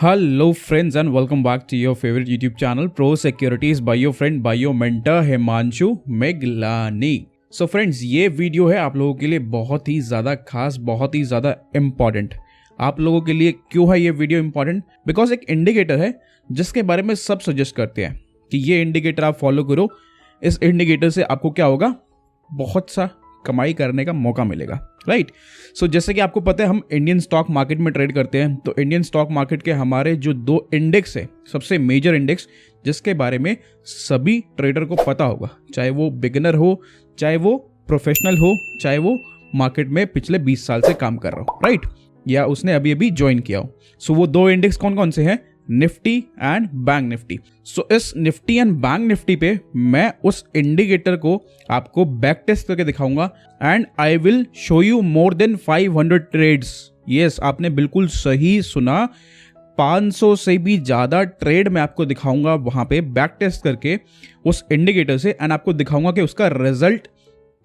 Hello friends and welcome back to your favorite YouTube channel Pro Securities by your friend by your mentor Himanshu Meglani. So friends, ये video है आप लोगों के लिए बहुत ही ज़्यादा खास, बहुत ही ज़्यादा इम्पॉर्टेंट। आप लोगों के लिए क्यों है ये वीडियो इम्पॉर्टेंट? बिकॉज एक इंडिकेटर है जिसके बारे में सब सजेस्ट करते हैं कि ये इंडिकेटर आप फॉलो करो, इस इंडिकेटर से आपको क्या होगा, बहुत सा कमाई करने का मौका मिलेगा, राइट। सो जैसे कि आपको पता है हम इंडियन स्टॉक मार्केट में ट्रेड करते हैं, तो इंडियन स्टॉक मार्केट के हमारे जो दो इंडेक्स है, सबसे मेजर इंडेक्स जिसके बारे में सभी ट्रेडर को पता होगा, चाहे वो बिगिनर हो, चाहे वो प्रोफेशनल हो, चाहे वो मार्केट में पिछले 20 साल से काम कर रहा हो, राइट, या उसने अभी अभी ज्वाइन किया हो। सो वो दो इंडेक्स कौन कौन से हैं? Nifty and bank Nifty. So इस निफ्टी एंड बैंक निफ्टी पे मैं उस इंडिकेटर को आपको बैक टेस्ट करके दिखाऊंगा and I will show you more than 500 trades. Yes, आपने बिल्कुल सही सुना, 500 से भी ज़्यादा ट्रेड मैं आपको दिखाऊंगा वहां पे बैक टेस्ट करके उस इंडिकेटर से, एंड आपको दिखाऊंगा कि उसका रिजल्ट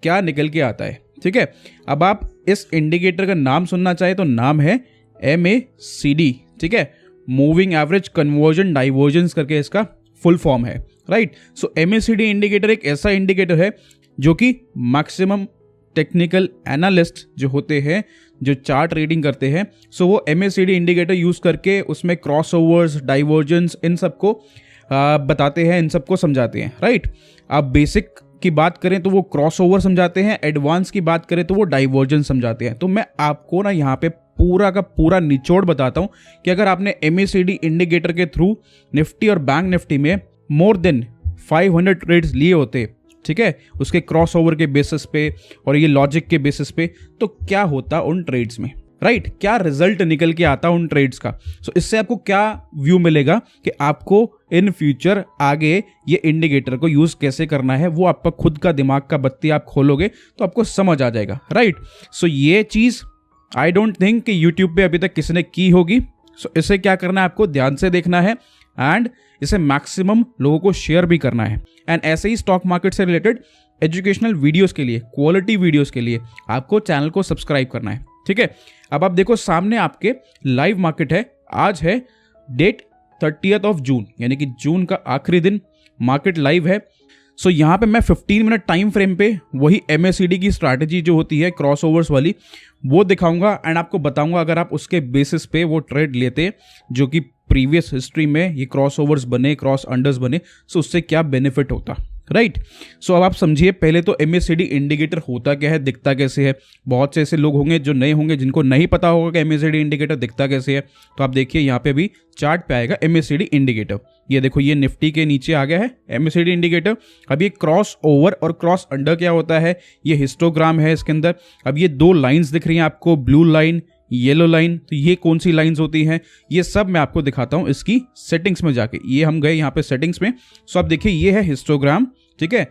क्या निकल के आता है। ठीक है, अब आप इस इंडिकेटर का नाम सुनना चाहे तो नाम है MACD। ठीक है, मूविंग एवरेज कन्वर्जन डाइवर्जेंस करके इसका फुल फॉर्म है, राइट। सो MACD इंडिकेटर एक ऐसा इंडिकेटर है जो कि मैक्सिमम टेक्निकल एनालिस्ट जो होते हैं, जो चार्ट रीडिंग करते हैं, सो वो MACD इंडिकेटर यूज करके उसमें क्रॉसओवर्स, डाइवर्जेंस, इन सबको बताते हैं, इन सबको समझाते हैं, राइट। आप बेसिक की बात करें तो वो क्रॉसओवर समझाते हैं, एडवांस की बात करें तो वो डाइवर्जेंस समझाते हैं। तो मैं आपको ना यहाँ पे पूरा का पूरा निचोड़ बताता हूं कि अगर आपने MACD इंडिकेटर के थ्रू निफ्टी और बैंक निफ्टी में मोर देन 500 ट्रेड्स लिए होते, ठीक है, उसके क्रॉसओवर के बेसिस पे और ये लॉजिक के बेसिस पे, तो क्या होता उन ट्रेड्स में, राइट, क्या रिजल्ट निकल के आता उन ट्रेड्स का। सो इससे आपको क्या व्यू मिलेगा कि आपको इन फ्यूचर आगे ये इंडिकेटर को यूज कैसे करना है, वो आपका खुद का दिमाग का बत्ती आप खोलोगे तो आपको समझ आ जाएगा, राइट। सो ये चीज आई डोंट थिंक कि यूट्यूब पे अभी तक किसी ने की होगी। सो इसे क्या करना है, आपको ध्यान से देखना है एंड इसे मैक्सिमम लोगों को शेयर भी करना है। एंड ऐसे ही स्टॉक मार्केट से रिलेटेड एजुकेशनल वीडियोस के लिए, क्वालिटी वीडियोस के लिए आपको चैनल को सब्सक्राइब करना है, ठीक है। अब आप देखो सामने आपके लाइव मार्केट है, आज है डेट 30 जून, यानी कि जून का आखिरी दिन, मार्केट लाइव है। सो यहाँ पे मैं 15 मिनट टाइम फ्रेम पे वही MACD की स्ट्रैटेजी जो होती है क्रॉसओवर्स वाली, वो दिखाऊंगा एंड आपको बताऊंगा अगर आप उसके बेसिस पे वो ट्रेड लेते जो कि प्रीवियस हिस्ट्री में ये क्रॉसओवर्स बने, क्रॉस अंडर्स बने, सो उससे क्या बेनिफिट होता, राइट। सो अब आप समझिए पहले तो MACD इंडिकेटर होता क्या है, दिखता कैसे है। बहुत से ऐसे लोग होंगे जो नए होंगे जिनको नहीं पता होगा कि MACD इंडिकेटर दिखता कैसे है। तो आप देखिए यहाँ पे भी चार्ट पे आएगा MACD इंडिकेटर। ये देखो, ये निफ्टी के नीचे आ गया है MACD इंडिकेटर। अब ये क्रॉस ओवर और क्रॉस अंडर क्या होता है, ये हिस्टोग्राम है इसके अंदर। अब ये दो लाइन्स दिख रही हैं आपको, ब्लू लाइन, येलो लाइन, तो ये कौन सी लाइंस होती हैं, ये सब मैं आपको दिखाता हूं इसकी सेटिंग्स में जाके। ये हम गए यहाँ पे सेटिंग्स में। सो आप देखिए ये है हिस्टोग्राम, ठीक है।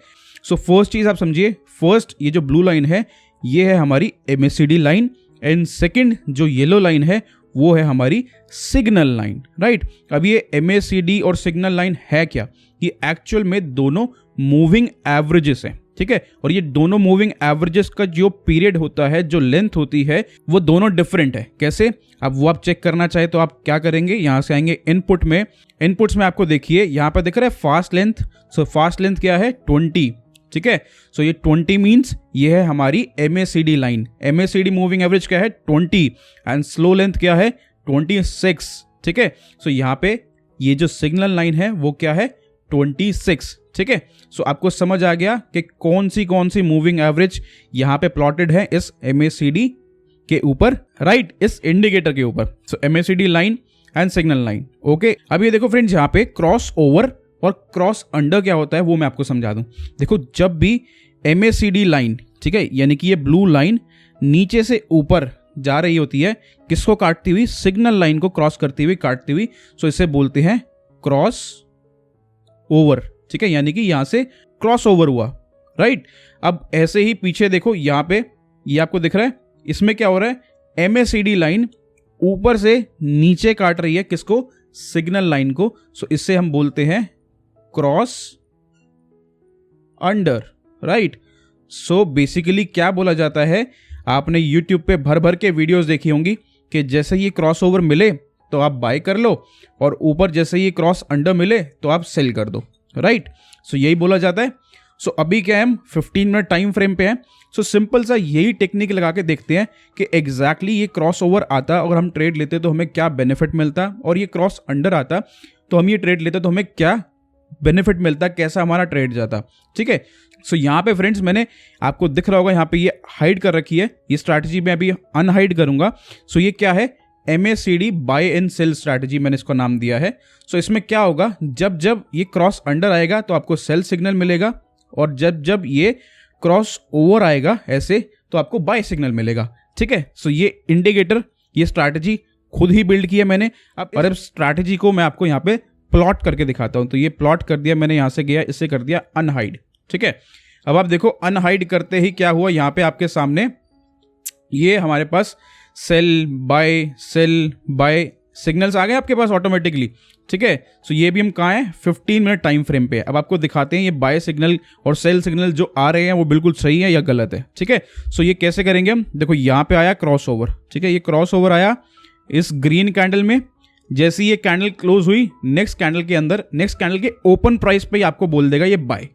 सो फर्स्ट चीज आप समझिए, फर्स्ट ये जो ब्लू लाइन है ये है हमारी MACD लाइन, एंड सेकंड जो येलो लाइन है वो है हमारी सिग्नल लाइन, राइट। अब ये MACD और सिग्नल लाइन है क्या, ये एक्चुअल में दोनों मूविंग एवरेजेस हैं, ठीक है। और ये दोनों मूविंग एवरेजेस का जो पीरियड होता है, जो लेंथ होती है, वो दोनों डिफरेंट है। कैसे? अब वो आप चेक करना चाहे तो आप क्या करेंगे, यहां से आएंगे इनपुट में, इनपुट्स में आपको देखिए यहां पर दिख रहा है fast length. So fast length क्या है, 20, ठीक है। सो ये 20 मीन्स ये है हमारी MACD line. MACD moving average क्या है, 20, एंड स्लो लेंथ क्या है, 26, ठीक है। सो यहाँ पे ये जो सिग्नल लाइन है वो क्या है, 26, ठीक है। सो आपको समझ आ गया कि कौन सी मूविंग एवरेज यहाँ पे प्लॉटेड है इस MACD के ऊपर, राइट, इस इंडिकेटर के ऊपर। सो MACD line and signal line, okay. अब ये देखो फ्रेंड्स, यहाँ पे क्रॉस ओवर और क्रॉस अंडर क्या होता है वो मैं आपको समझा दूं। देखो जब भी MACD लाइन, ठीक है, यानी कि ये ब्लू लाइन नीचे से ऊपर जा रही होती है, किसको काटती हुई, सिग्नल लाइन को क्रॉस करती हुई, काटती हुई, सो इसे बोलते हैं क्रॉस ओवर, ठीक है, यानी कि यहां से क्रॉस ओवर हुआ, राइट। अब ऐसे ही पीछे देखो, यहां पे ये आपको दिख रहा है, इसमें क्या हो रहा है, MACD लाइन ऊपर से नीचे काट रही है किसको, सिग्नल लाइन को। सो इससे हम बोलते हैं cross under, right. So basically क्या बोला जाता है, आपने YouTube पे भर भर के वीडियोस देखी होंगी कि जैसे ये क्रॉसओवर मिले तो आप बाय कर लो, और ऊपर जैसे ये क्रॉस अंडर मिले तो आप सेल कर दो, राइट। सो यही बोला जाता है। सो अभी क्या है, हम 15 मिनट टाइम फ्रेम पे हैं। सो सिंपल सा यही टेक्निक लगा के देखते हैं कि एग्जैक्टली ये क्रॉस ओवर आता और हम ट्रेड लेते तो हमें क्या बेनिफिट मिलता, और ये क्रॉस अंडर आता तो हम ये ट्रेड लेते तो हमें क्या बेनिफिट मिलता, कैसा हमारा ट्रेड जाता, ठीक है। सो यहाँ पे फ्रेंड्स मैंने आपको दिख रहा होगा यहाँ पे ये हाइड कर रखी है, ये स्ट्रैटेजी मैं अभी अनहाइड करूंगा। सो ये क्या है, MACD buy and sell strategy मैंने इसको नाम दिया है। सो इसमें क्या होगा, जब जब ये क्रॉस अंडर आएगा तो आपको सेल सिग्नल मिलेगा, और जब जब ये क्रॉस ओवर आएगा ऐसे तो आपको बाय सिग्नल मिलेगा, ठीक है। सो ये इंडिकेटर, ये स्ट्रैटेजी खुद ही बिल्ड की है मैंने। अब स्ट्रैटेजी को मैं आपको यहाँ पे प्लॉट करके दिखाता हूं। तो ये प्लॉट कर दिया मैंने, यहां से गया, इससे कर दिया अनहाइड, ठीक है। अब आप देखो अनहाइड करते ही क्या हुआ, यहां पे आपके सामने ये हमारे पास सेल बाय सिग्नल्स आ गए आपके पास ऑटोमेटिकली, ठीक है। सो ये भी हम कहाँ हैं, 15 मिनट टाइम फ्रेम पे। अब आपको दिखाते हैं ये बाय सिग्नल और सेल सिग्नल जो आ रहे हैं वो बिल्कुल सही है या गलत है, ठीक है। सो ये कैसे करेंगे हम, देखो यहाँ पे आया क्रॉस ओवर, ठीक है। ये क्रॉस ओवर आया इस ग्रीन कैंडल में, जैसे ये कैंडल क्लोज हुई, नेक्स्ट कैंडल के अंदर, नेक्स्ट कैंडल के ओपन प्राइस पे आपको बोल देगा ये बाय,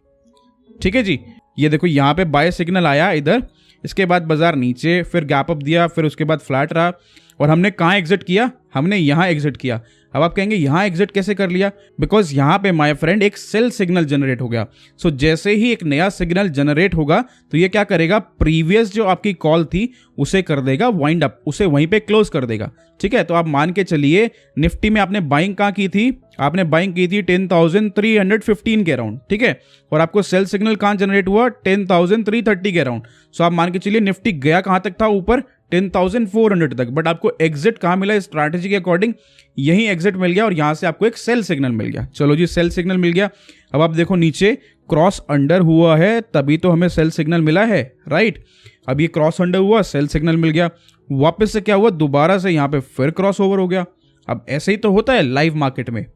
ठीक है जी। ये देखो यहाँ पे बाय सिग्नल आया इधर, इसके बाद बाजार नीचे, फिर गैप अप दिया, फिर उसके बाद फ्लैट रहा, और हमने कहाँ एग्जिट किया, हमने यहाँ एग्जिट किया। अब आप कहेंगे यहाँ एग्जिट कैसे कर लिया, बिकॉज यहाँ पे माय फ्रेंड एक सेल सिग्नल जनरेट हो गया। सो जैसे ही एक नया सिग्नल जनरेट होगा तो ये क्या करेगा, प्रीवियस जो आपकी कॉल थी उसे कर देगा वाइंड अप, उसे वहीं पे क्लोज कर देगा, ठीक है। तो आप मान के चलिए निफ्टी में आपने बाइंग कहाँ की थी, आपने बाइंग की थी 10,315 के अराउंड, ठीक है। और आपको सेल सिग्नल कहाँ जनरेट हुआ, 10,330 के अराउंड। सो आप मान के चलिए निफ्टी गया कहाँ तक था, ऊपर 10,400 तक, बट आपको एग्जिट कहाँ मिला, स्ट्रैटेजी के अकॉर्डिंग यही एग्जिट मिल गया, और यहां से आपको एक सेल सिग्नल मिल गया। चलो जी, सेल सिग्नल मिल गया। अब आप देखो नीचे क्रॉस अंडर हुआ है तभी तो हमें सेल सिग्नल मिला है, राइट। अब ये क्रॉस अंडर हुआ, सेल सिग्नल मिल गया, वापस से क्या हुआ, दोबारा से यहाँ पे फिर क्रॉस ओवर हो गया। अब ऐसे ही तो होता है लाइव मार्केट में,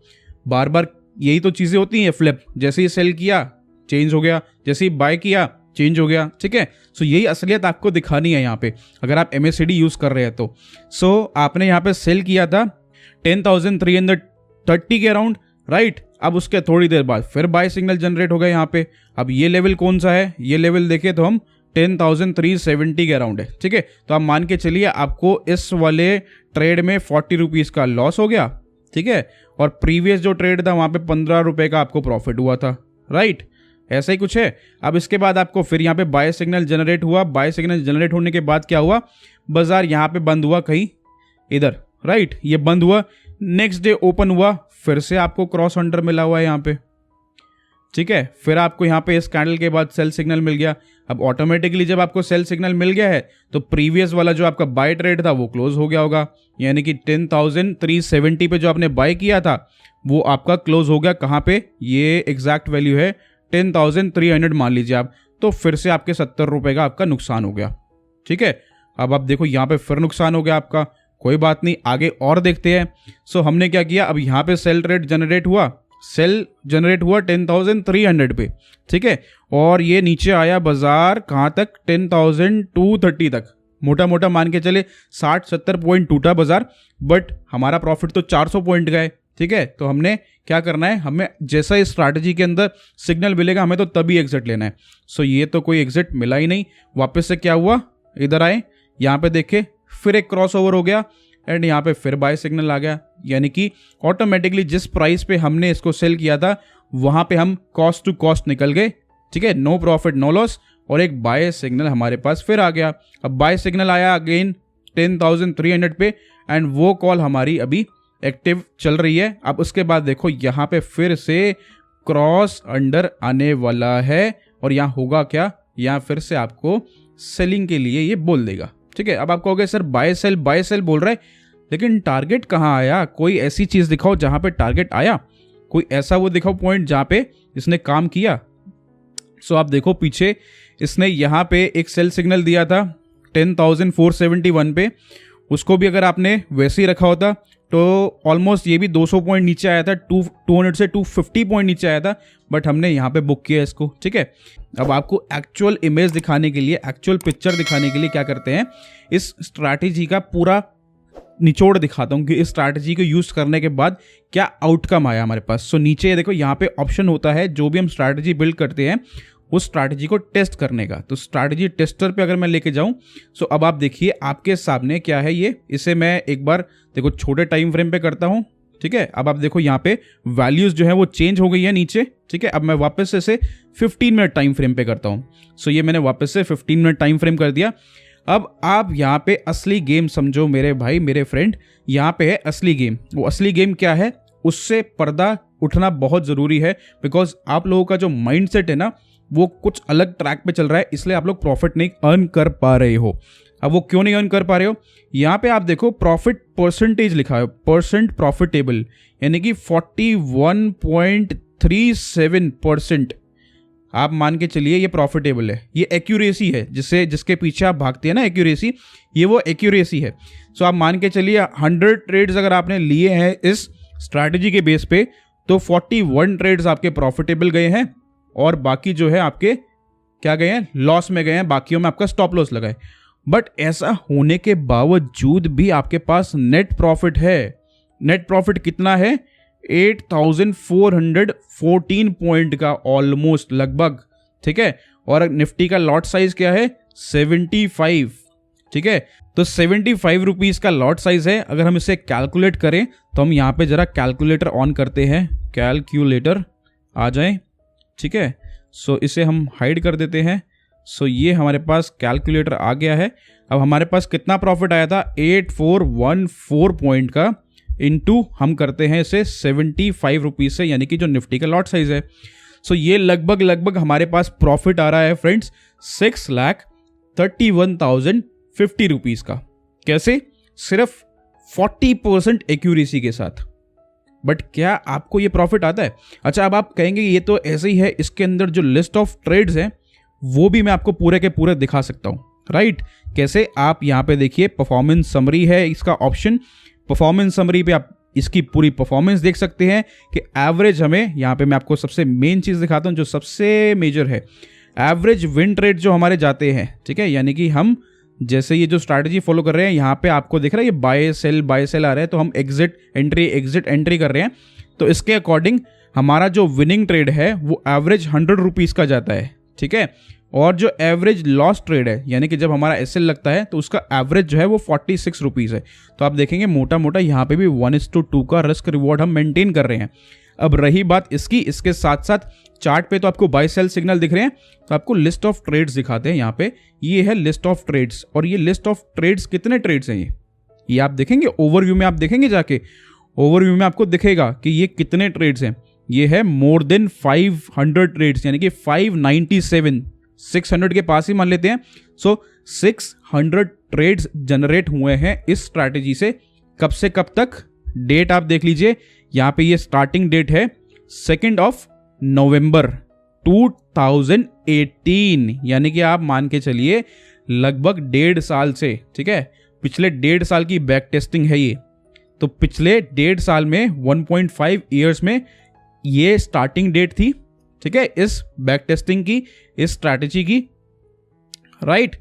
बार बार यही तो चीजें होती हैं, फ्लिप, जैसे ही सेल किया चेंज हो गया, जैसे ही बाय किया चेंज हो गया, ठीक है। सो यही असलियत आपको दिखानी है यहाँ पे, अगर आप MACD यूज कर रहे हैं तो। सो आपने यहाँ पे सेल किया था 10,330 के अराउंड, राइट। अब उसके थोड़ी देर बाद फिर बाय सिग्नल जनरेट हो गया यहाँ पे। अब ये लेवल कौन सा है, ये लेवल देखे तो हम 10,370 के अराउंड है, ठीक है। तो आप मान के चलिए आपको इस वाले ट्रेड में 40 रुपीज का लॉस हो गया, ठीक है। और प्रीवियस जो ट्रेड था वहां पे 15 रुपए का आपको प्रॉफिट हुआ था, राइट। ऐसा ही कुछ है। अब इसके बाद आपको फिर यहाँ पे बाय सिग्नल जनरेट हुआ, बाय सिग्नल जनरेट होने के बाद क्या हुआ, बाजार यहाँ पे बंद हुआ कहीं इधर, राइट। ये बंद हुआ, नेक्स्ट डे ओपन हुआ, फिर से आपको क्रॉस अंडर मिला हुआ है यहाँ पे, ठीक है। फिर आपको यहाँ पे इस कैंडल के बाद सेल सिग्नल मिल गया। अब ऑटोमेटिकली जब आपको सेल सिग्नल मिल गया है तो प्रीवियस वाला जो आपका बाय ट्रेड था वो क्लोज हो गया होगा, यानी कि 10,370 पे जो आपने बाय किया था वो आपका क्लोज हो गया कहाँ पे, ये एग्जैक्ट वैल्यू है 10,300 मान लीजिए आप। तो फिर से आपके 70 रुपए का आपका नुकसान हो गया, ठीक है। अब आप देखो यहाँ पे फिर नुकसान हो गया आपका, कोई बात नहीं, आगे और देखते हैं। सो हमने क्या किया, अब यहाँ पे सेल ट्रेड जनरेट हुआ, सेल जनरेट हुआ 10,300 पे, ठीक है। और ये नीचे आया बाजार कहाँ तक, 10,230 तक, मोटा मोटा मान के चले 60-70 पॉइंट टूटा बाजार, बट हमारा प्रॉफिट तो 400 पॉइंट गए, ठीक है। तो हमने क्या करना है, हमें जैसा इस स्ट्रैटेजी के अंदर सिग्नल मिलेगा हमें तो तभी एग्जिट लेना है। सो ये तो कोई एग्जिट मिला ही नहीं। वापस से क्या हुआ, इधर आए, यहाँ पे देखे फिर एक क्रॉस ओवर हो गया, एंड यहाँ पे फिर बाय सिग्नल आ गया, यानी कि ऑटोमेटिकली जिस प्राइस पे हमने इसको सेल किया था वहां पे हम कॉस्ट टू कॉस्ट निकल गए, ठीक है। नो प्रॉफिट नो लॉस, और एक बाय सिग्नल हमारे पास फिर आ गया। अब बाय सिग्नल आया अगेन 10,300 पे, एंड वो कॉल हमारी अभी एक्टिव चल रही है। अब उसके बाद देखो यहाँ पे फिर से क्रॉस अंडर आने वाला है, और यहाँ होगा क्या, यहाँ फिर से आपको सेलिंग के लिए ये बोल देगा, ठीक है। अब आप कहोगे सर बाय सेल बोल रहा है, लेकिन टारगेट कहाँ आया, कोई ऐसी चीज दिखाओ जहां पे टारगेट आया, कोई ऐसा वो दिखाओ पॉइंट जहां पे इसने काम किया। सो आप देखो पीछे इसने यहाँ पे एक सेल सिग्नल दिया था 10,471 पे, उसको भी अगर आपने वैसे ही रखा होता तो ऑलमोस्ट ये भी 200 पॉइंट नीचे आया था, 200 से 250 पॉइंट नीचे आया था, बट हमने यहाँ पे बुक किया इसको, ठीक है। अब आपको एक्चुअल इमेज दिखाने के लिए, एक्चुअल पिक्चर दिखाने के लिए क्या करते हैं, इस स्ट्रैटेजी का पूरा निचोड़ दिखाता हूँ कि इस स्ट्रैटेजी को यूज़ करने के बाद क्या आउटकम आया हमारे पास। सो नीचे ये देखो, यहाँ पे ऑप्शन होता है जो भी हम स्ट्रैटेजी बिल्ड करते हैं उस स्ट्रैटेजी को टेस्ट करने का। तो स्ट्रैटेजी टेस्टर पे अगर मैं लेके जाऊँ, सो अब आप देखिए आपके सामने क्या है ये। इसे मैं एक बार देखो छोटे टाइम फ्रेम पे करता हूँ, ठीक है। अब आप देखो यहाँ पे वैल्यूज़ जो है वो चेंज हो गई है नीचे, ठीक है। अब मैं वापस से इसे 15 मिनट टाइम फ्रेम पे करता हूँ। सो ये मैंने वापस से 15 मिनट टाइम फ्रेम कर दिया। अब आप यहाँ पे असली गेम समझो मेरे भाई मेरे फ्रेंड, यहाँ पे है असली गेम। वो असली गेम क्या है, उससे पर्दा उठना बहुत ज़रूरी है, बिकॉज आप लोगों का जो माइंड सेट है ना वो कुछ अलग ट्रैक पे चल रहा है, इसलिए आप लोग प्रॉफिट नहीं अर्न कर पा रहे हो। अब वो क्यों नहीं अर्न कर पा रहे हो, यहाँ पे आप देखो प्रॉफिट परसेंटेज लिखा है, परसेंट प्रॉफिटेबल, यानी कि 41.37%। आप मान के चलिए ये प्रॉफिटेबल है। ये एक्यूरेसी है, जिसके पीछे आप भागते हैं ना एक्यूरेसी, ये वो एक्यूरेसी है। सो आप मान के चलिए 100 ट्रेड्स अगर आपने लिए हैं इस स्ट्रैटेजी के बेस पे, तो 41 ट्रेड्स आपके प्रॉफिटेबल गए हैं और बाकी जो है आपके क्या गए हैं, लॉस में गए हैं, बाकियों में आपका स्टॉप लॉस लगा है। बट ऐसा होने के बावजूद भी आपके पास नेट प्रॉफिट है। नेट प्रॉफिट कितना है, 8414 पॉइंट का ऑलमोस्ट लगभग, ठीक है। और निफ्टी का लॉट साइज क्या है, 75, ठीक है। तो 75 रुपीज़ का लॉट साइज है। अगर हम इसे कैलकुलेट करें तो हम यहाँ पे जरा कैलकुलेटर ऑन करते हैं, कैलकुलेटर आ जाए, ठीक है। सो इसे हम हाइड कर देते हैं। सो ये हमारे पास कैलकुलेटर आ गया है। अब हमारे पास कितना प्रॉफिट आया था, 8414 पॉइंट का, इनटू हम करते हैं इसे 75 रुपीज़ से, यानी कि जो निफ्टी का लॉट साइज है। सो ये लगभग हमारे पास प्रॉफिट आ रहा है फ्रेंड्स 6,31,050 रुपीज़ का। कैसे, सिर्फ 40% एक्यूरेसी के साथ। बट क्या आपको ये प्रॉफिट आता है? अच्छा, अब आप कहेंगे ये तो ऐसे ही है, इसके अंदर जो लिस्ट ऑफ ट्रेड्स हैं वो भी मैं आपको पूरे के पूरे दिखा सकता हूँ, राइट। कैसे, आप यहाँ पे देखिए परफॉर्मेंस समरी है इसका ऑप्शन। परफॉर्मेंस समरी पे आप इसकी पूरी परफॉर्मेंस देख सकते हैं कि एवरेज हमें, यहाँ पे मैं आपको सबसे मेन चीज़ दिखाता हूँ जो सबसे मेजर है, एवरेज विन रेट जो हमारे जाते हैं, ठीक है। यानी कि हम जैसे ये जो स्ट्रैटेजी फॉलो कर रहे हैं, यहाँ पे आपको दिख रहा है ये बाय सेल आ रहा है, तो हम एग्जिट एंट्री कर रहे हैं। तो इसके अकॉर्डिंग हमारा जो विनिंग ट्रेड है वो एवरेज 100 रुपीज़ का जाता है, ठीक है। और जो एवरेज लॉस ट्रेड है, यानी कि जब हमारा एसएल लगता है तो उसका एवरेज जो है वो 46 रुपीज़ है। तो आप देखेंगे मोटा मोटा यहाँ पे भी 1:2 का रिस्क रिवॉर्ड हम मेंटेन कर रहे हैं। अब रही बात इसकी, इसके साथ साथ चार्ट पे तो आपको बाय सेल सिग्नल दिख रहे हैं, तो आपको लिस्ट ऑफ ट्रेड्स दिखाते हैं। यहाँ पे ये है लिस्ट ऑफ ट्रेड्स, और ये लिस्ट ऑफ ट्रेड्स कितने ट्रेड्स हैं ये आप देखेंगे ओवरव्यू में, आप देखेंगे जाके ओवरव्यू में आपको दिखेगा कि ये कितने ट्रेड्स हैं। ये है मोर देन 500 ट्रेड्स, यानी कि 597, 600 के पास ही मान लेते हैं। सो 600 ट्रेड्स जनरेट हुए हैं इस स्ट्रैटेजी से। कब से कब तक, डेट आप देख लीजिए, यहाँ पे ये स्टार्टिंग डेट है 2 नवंबर 2018, यानी कि आप मान के चलिए लगभग 1.5 साल से, ठीक है। पिछले 1.5 साल की बैक टेस्टिंग है ये। तो पिछले 1.5 साल में 1.5 ईयर्स में ये स्टार्टिंग डेट थी, ठीक है, इस बैक टेस्टिंग की, इस स्ट्रैटेजी की, राइट।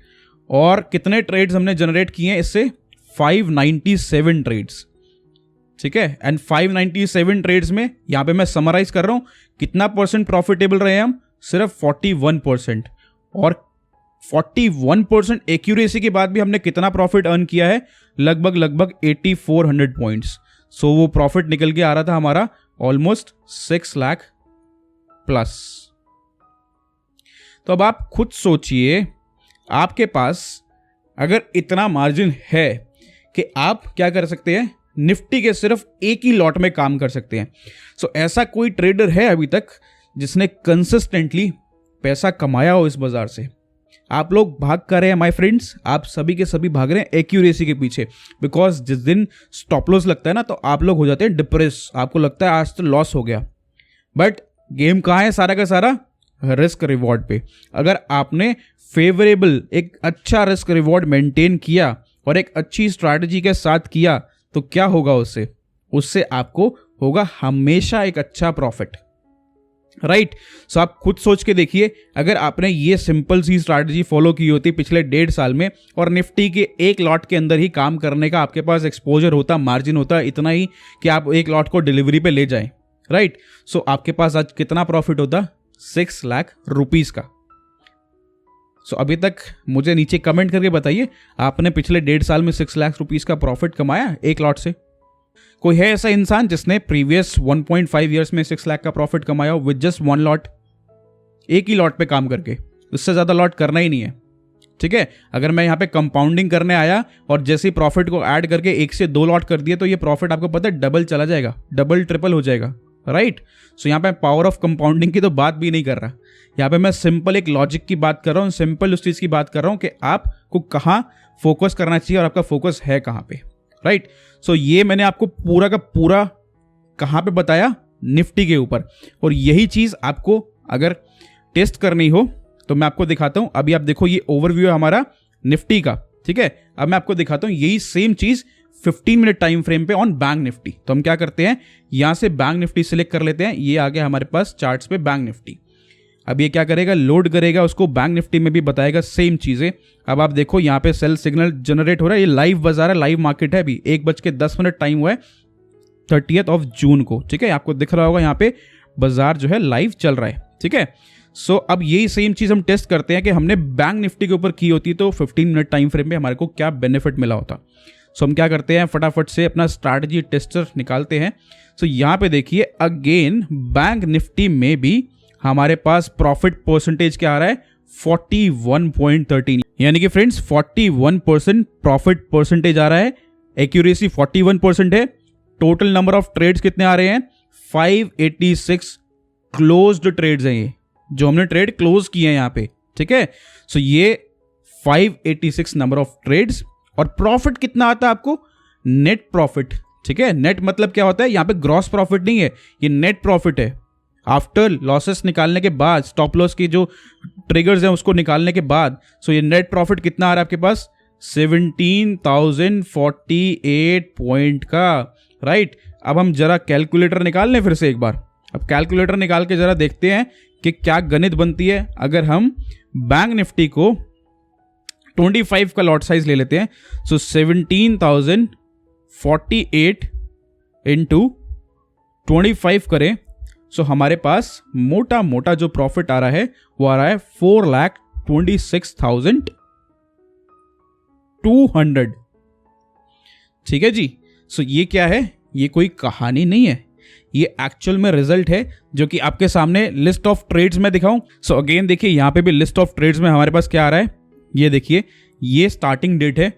और कितने ट्रेड्स हमने जनरेट किए हैं इससे, 597 ट्रेड्स, ठीक है। एंड 597 ट्रेड्स में यहां पे मैं समराइज कर रहा हूं कितना परसेंट प्रॉफिटेबल रहे हम, सिर्फ 41%। और 41% एक्यूरेसी के बाद भी हमने कितना प्रॉफिट अर्न किया है, लगभग 8400 पॉइंट्स। सो वो प्रॉफिट निकल के आ रहा था हमारा ऑलमोस्ट 6 लाख प्लस। तो अब आप खुद सोचिए, आपके पास अगर इतना मार्जिन है कि आप क्या कर सकते हैं, निफ्टी के सिर्फ एक ही लॉट में काम कर सकते हैं। सो ऐसा कोई ट्रेडर है अभी तक जिसने कंसिस्टेंटली पैसा कमाया हो इस बाजार से? आप लोग भाग कर रहे हैं माय फ्रेंड्स, आप सभी के सभी भाग रहे हैं एक्यूरेसी के पीछे। बिकॉज जिस दिन स्टॉप लॉस लगता है ना, तो आप लोग हो जाते हैं डिप्रेस, आपको लगता है आज तो लॉस हो गया। बट गेम कहाँ है सारा का सारा, रिस्क रिवॉर्ड पे। अगर आपने फेवरेबल एक अच्छा रिस्क रिवॉर्ड मेंटेन किया और एक अच्छी स्ट्रैटेजी के साथ किया, तो क्या होगा उससे आपको होगा हमेशा एक अच्छा प्रॉफिट। राइट। सो आप खुद सोच के देखिए, अगर आपने ये सिंपल सी स्ट्रैटेजी फॉलो की होती पिछले 1.5 साल में और निफ्टी के एक लॉट के अंदर ही काम करने का आपके पास एक्सपोजर होता, मार्जिन होता इतना ही कि आप एक लॉट को डिलीवरी पे ले जाएं, राइट। सो आपके पास आज कितना प्रॉफिट होता? 6 लाख रुपीस का। सो अभी तक मुझे नीचे कमेंट करके बताइए, आपने पिछले 1.5 साल में 6 लाख रुपीस का प्रॉफिट कमाया एक लॉट से? कोई है ऐसा इंसान जिसने प्रीवियस 1.5 ईयर्स में 6 लाख का प्रॉफिट कमाया हो विद जस्ट 1 लॉट, एक ही लॉट पे काम करके? उससे ज्यादा लॉट करना ही नहीं है, ठीक है। अगर मैं यहाँ पे कंपाउंडिंग करने आया और जैसे ही प्रॉफिट को ऐड करके 1 से 2 लॉट कर दिए तो ये प्रॉफिट आपको पता है डबल चला जाएगा, डबल ट्रिपल हो जाएगा, राइट। सो यहाँ पे पावर ऑफ कंपाउंडिंग की तो बात भी नहीं कर रहा, यहाँ पे मैं सिंपल एक लॉजिक की बात कर रहा हूँ, सिंपल उस चीज की बात कर रहा हूँ कि आपको कहाँ फोकस करना चाहिए और आपका फोकस है कहाँ पे, राइट। सो ये मैंने आपको पूरा का पूरा कहाँ पे बताया? निफ्टी के ऊपर। और यही चीज आपको अगर टेस्ट करनी हो तो मैं आपको दिखाता हूं। अभी आप देखो ये ओवरव्यू है हमारा निफ्टी का, ठीक है। अब मैं आपको दिखाता हूं यही सेम चीज 15 मिनट टाइम फ्रेम पे ऑन बैंक निफ्टी। तो हम क्या करते हैं, यहां से बैंक निफ्टी सिलेक्ट कर लेते हैं, ये आ गया हमारे पास चार्ट्स पे बैंक निफ्टी। अब ये क्या करेगा, लोड करेगा उसको, बैंक निफ्टी में भी बताएगा सेम चीजें। अब आप देखो यहाँ पे सेल सिग्नल जनरेट हो रहा है, ये लाइव बाजार है, लाइव मार्केट है। अभी 1:10 टाइम हुआ है 30 जून को, ठीक है। आपको दिख रहा होगा यहाँ पे बाजार जो है लाइव चल रहा है, ठीक है। सो अब यही सेम चीज हम टेस्ट करते हैं कि हमने बैंक निफ्टी के ऊपर की होती तो 15 मिनट टाइम फ्रेम में हमारे को क्या बेनिफिट मिला होता। सो हम क्या करते हैं, फटाफट से अपना स्ट्रैटेजी टेस्टर निकालते हैं। सो यहाँ पे देखिए अगेन बैंक निफ्टी में भी हमारे पास प्रॉफिट परसेंटेज क्या आ रहा है, 41.13, यानी कि फ्रेंड्स 41% प्रॉफिट परसेंटेज आ रहा है। एक्यूरेसी 41% है। टोटल नंबर ऑफ ट्रेड्स कितने आ रहे हैं, 586 क्लोज्ड ट्रेड्स हैं, ये जो हमने ट्रेड क्लोज किए हैं यहाँ पे, ठीक है। सो ये 586 नंबर ऑफ ट्रेड्स। और प्रॉफिट कितना आता है आपको, नेट प्रॉफिट, ठीक है। नेट मतलब क्या होता है, यहाँ पे ग्रॉस प्रॉफिट नहीं है, ये नेट प्रॉफिट है। आफ्टर लॉसेस निकालने के बाद, स्टॉप लॉस की जो ट्रिगर्स हैं उसको निकालने के बाद, सो ये नेट प्रॉफिट कितना आ रहा है आपके पास, 17,048 पॉइंट का, राइट। अब हम जरा कैलकुलेटर निकाल लें फिर से एक बार। अब कैलकुलेटर निकाल के जरा देखते हैं कि क्या गणित बनती है अगर हम बैंक निफ्टी को 25 का लॉट साइज ले लेते हैं। सो 17,048 इंटू 25 करें, सो हमारे पास मोटा मोटा जो प्रॉफिट आ रहा है वो आ रहा है 4,26,200, ठीक है जी। सो ये क्या है, ये कोई कहानी नहीं है, ये एक्चुअल में रिजल्ट है जो कि आपके सामने लिस्ट ऑफ ट्रेड्स में दिखाऊं। सो अगेन देखिए यहाँ पे भी लिस्ट ऑफ ट्रेड्स में हमारे पास क्या आ रहा है, ये देखिए ये स्टार्टिंग डेट है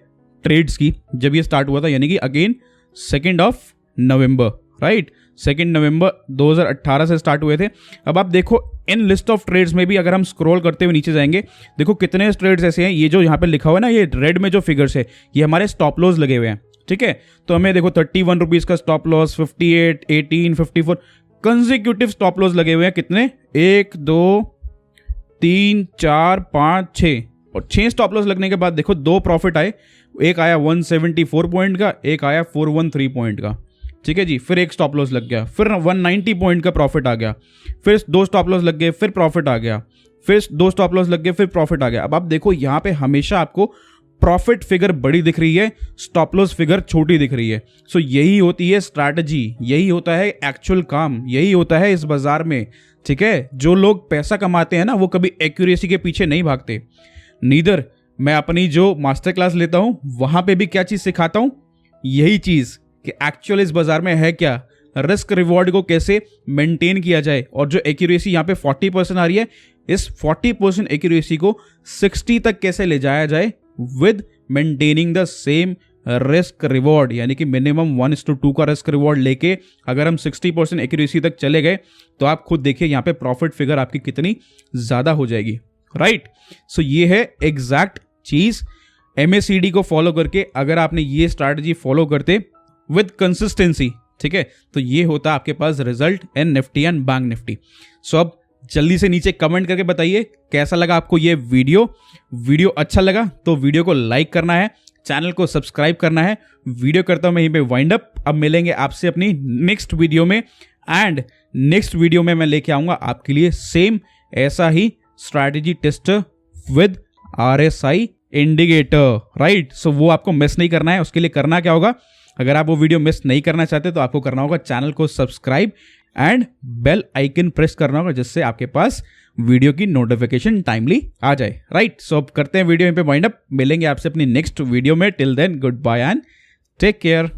ट्रेड्स की, जब ये स्टार्ट हुआ था, यानी कि अगेन 2 नवंबर, राइट। 2 नवंबर 2018 से स्टार्ट हुए थे। अब आप देखो इन लिस्ट ऑफ ट्रेड्स में भी अगर हम स्क्रॉल करते हुए नीचे जाएंगे, देखो कितने ट्रेड्स ऐसे हैं, ये जो यहाँ पे लिखा हुआ है ना, ये रेड में जो फिगर्स है ये हमारे स्टॉप लॉस लगे हुए हैं, ठीक है। तो हमें देखो 31 रुपीज का stop loss, 58, 18, 54 consecutive stop loss लगे हुए हैं। कितने, 1, 2, 3, 4, 5, 6, और 6 स्टॉप लॉस लगने के बाद देखो 2 प्रॉफिट आए, एक आया 174 पॉइंट का, एक आया 413 पॉइंट का, ठीक है जी। फिर एक स्टॉप लॉस लग गया, फिर 190 पॉइंट का प्रॉफिट आ गया, फिर 2 स्टॉप लॉस लग गए, फिर प्रॉफिट आ गया, फिर 2 स्टॉप लॉस लग गए, फिर प्रॉफिट आ गया। अब आप देखो यहाँ पे हमेशा आपको प्रॉफिट फिगर बड़ी दिख रही है, स्टॉप लॉस फिगर छोटी दिख रही है। सो यही होती है स्ट्रैटेजी, यही होता है एक्चुअल काम, यही होता है इस बाजार में, ठीक है। जो लोग पैसा कमाते हैं ना, वो कभी एक्यूरेसी के पीछे नहीं भागते। नीदर मैं अपनी जो मास्टर क्लास लेता हूं वहां पे भी क्या चीज सिखाता हूं, यही चीज कि एक्चुअल इस बाजार में है क्या, रिस्क रिवॉर्ड को कैसे मेंटेन किया जाए। और जो एक्यूरेसी यहाँ पे 40% आ रही है, इस 40% एक्यूरेसी को 60 तक कैसे ले जाया जाए with maintaining the same risk reward, यानी कि मिनिमम 1:2 का रिस्क रिवॉर्ड लेके अगर हम 60% एक्यूरेसी तक चले गए तो आप खुद देखिए यहाँ पे प्रॉफिट फिगर आपकी कितनी ज्यादा हो जाएगी, राइट। सो ये है एग्जैक्ट चीज। MACD को फॉलो करके अगर आपने ये स्ट्रैटेजी फॉलो करते विद कंसिस्टेंसी, ठीक है, तो ये होता आपके पास result in Nifty and bank Nifty. So अब जल्दी से नीचे कमेंट करके बताइए कैसा लगा आपको ये वीडियो अच्छा लगा तो वीडियो को लाइक करना है, चैनल को सब्सक्राइब करना है। वीडियो करता हूं मैं यहीं पे वाइंड अप। अब मिलेंगे आपसे अपनी नेक्स्ट वीडियो में, एंड नेक्स्ट वीडियो में मैं लेके आऊंगा आपके लिए सेम ऐसा ही strategy test with RSI indicator, right. So वो आपको मिस नहीं करना है। उसके लिए करना क्या होगा, अगर आप वो वीडियो मिस नहीं करना चाहते तो आपको करना होगा चैनल को subscribe and bell icon press करना होगा, जिससे आपके पास वीडियो की नोटिफिकेशन टाइमली आ जाए, राइट। सो अब करते हैं वीडियो यहीं पे वाइंड अप। मिलेंगे आपसे अपनी नेक्स्ट वीडियो में। Till then goodbye and take care.